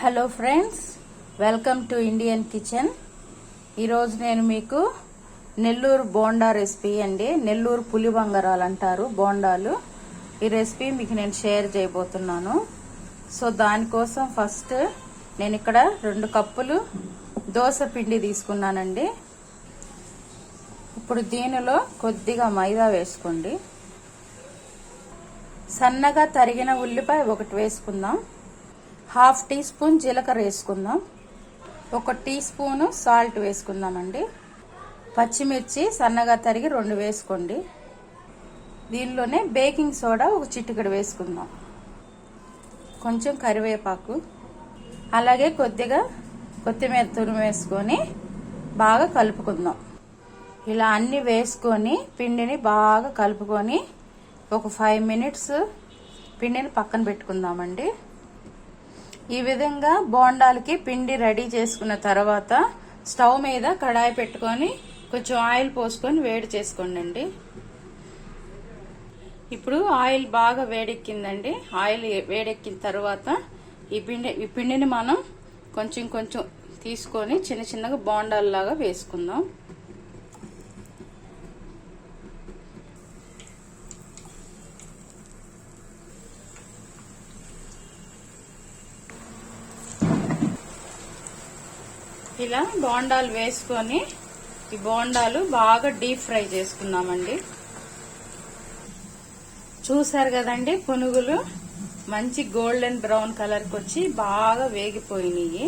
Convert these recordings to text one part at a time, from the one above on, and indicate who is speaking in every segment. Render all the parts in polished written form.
Speaker 1: Hello friends, welcome to Indian kitchen. ఈరోజు నేను మీకు నెల్లూరు బోండా రెసిపీ అండి. నెల్లూరు పులి బంగారాలు అంటారు బోండాలు. ఈ రెసిపీ మీకు నేను షేర్ చేయబోతున్నాను. సో దానికోసం ఫస్ట్ నేను ఇక్కడ 2 కప్పులు దోశ పిండి తీసుకున్నానండి. ఇప్పుడు దీనిలో కొద్దిగా మైదా వేసుకోండి. సన్నగా తరిగిన ఉల్లిపాయ 1 వేసుకుందాం. 1/2 టీ స్పూన్ జీలకర్ర వేసుకుందాం. 1 టీ స్పూను సాల్ట్ వేసుకుందామండి. పచ్చిమిర్చి సన్నగా తరిగి 2 వేసుకోండి. దీనిలోనే బేకింగ్ సోడా 1 చిటికెడు వేసుకుందాం. కొంచెం కరివేపాకు, అలాగే కొద్దిగా కొత్తిమీర తురుము వేసుకొని బాగా కలుపుకుందాం. ఇలా అన్ని వేసుకొని పిండిని బాగా కలుపుకొని ఒక 5 మినిట్స్ పిండిని పక్కన పెట్టుకుందామండి. ఈ విధంగా బోండాలకి పిండి రెడీ చేసుకున్న తర్వాత స్టవ్ మీద కడాయి పెట్టుకొని కొంచెం ఆయిల్ పోసుకొని వేడి చేసుకోండి. ఇప్పుడు ఆయిల్ బాగా వేడెక్కిందండి. ఆయిల్ వేడెక్కిన తర్వాత ఈ పిండిని మనం కొంచెం కొంచెం తీసుకొని చిన్న చిన్నగా బోండాల్లాగా వేసుకుందాం. ఇలా బోండాలు వేసుకొని ఈ బోండాలు బాగా డీప్ ఫ్రై చేసుకున్నామండి. చూసారు కదండి, పునుగులు మంచి గోల్డెన్ బ్రౌన్ కలర్కి వచ్చి బాగా వేగిపోయినాయి.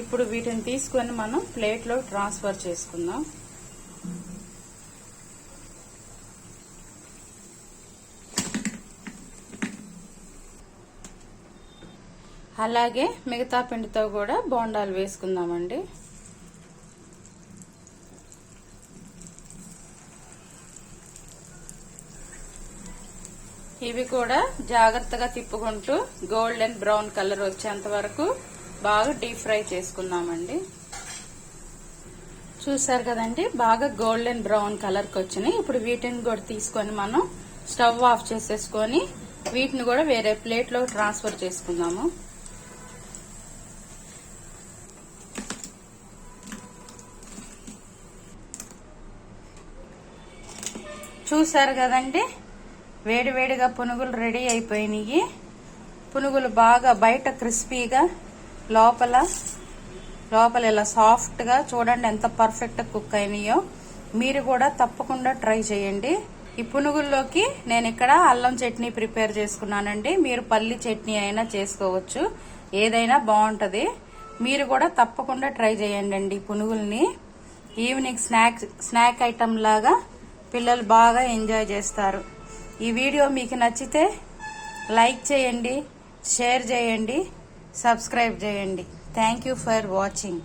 Speaker 1: ఇప్పుడు వీటిని తీసుకొని మనం ప్లేట్లో ట్రాన్స్ఫర్ చేసుకుందాం. అలాగే మిగతా పిండితో కూడా బోండాలు వేసుకుందామండి. ఇవి కూడా జాగ్రత్తగా తిప్పుకుంటూ గోల్డెన్ బ్రౌన్ కలర్ వచ్చేంత వరకు బాగా డీప్ ఫ్రై చేసుకుందామండి. చూసారు కదండి, బాగా గోల్డెన్ బ్రౌన్ కలర్కి వచ్చినాయి. ఇప్పుడు వీటిని కూడా తీసుకొని మనం స్టవ్ ఆఫ్ చేసేసుకొని వీటిని కూడా వేరే ప్లేట్లో ట్రాన్స్ఫర్ చేసుకుందాము. చూసారు కదండి, వేడివేడిగా పునుగులు రెడీ అయిపోయినాయి. పునుగులు బాగా బయట క్రిస్పీగా, లోపల ఇలా సాఫ్ట్గా, చూడండి ఎంత పర్ఫెక్ట్ కుక్ అయినాయో. మీరు కూడా తప్పకుండా ట్రై చేయండి. ఈ పునుగుల్లోకి నేను ఇక్కడ అల్లం చట్నీ ప్రిపేర్ చేసుకున్నానండి. మీరు పల్లి చట్నీ అయినా చేసుకోవచ్చు, ఏదైనా బాగుంటది. మీరు కూడా తప్పకుండా ట్రై చేయండి. ఈ పునుగుల్ని ఈవినింగ్ స్నాక్ ఐటమ్ లాగా పిల్లలు బాగా ఎంజాయ్ చేస్తారు. ఈ వీడియో మీకు నచ్చితే లైక్ చేయండి, షేర్ చేయండి, సబ్స్క్రైబ్ చేయండి. Thank you for watching.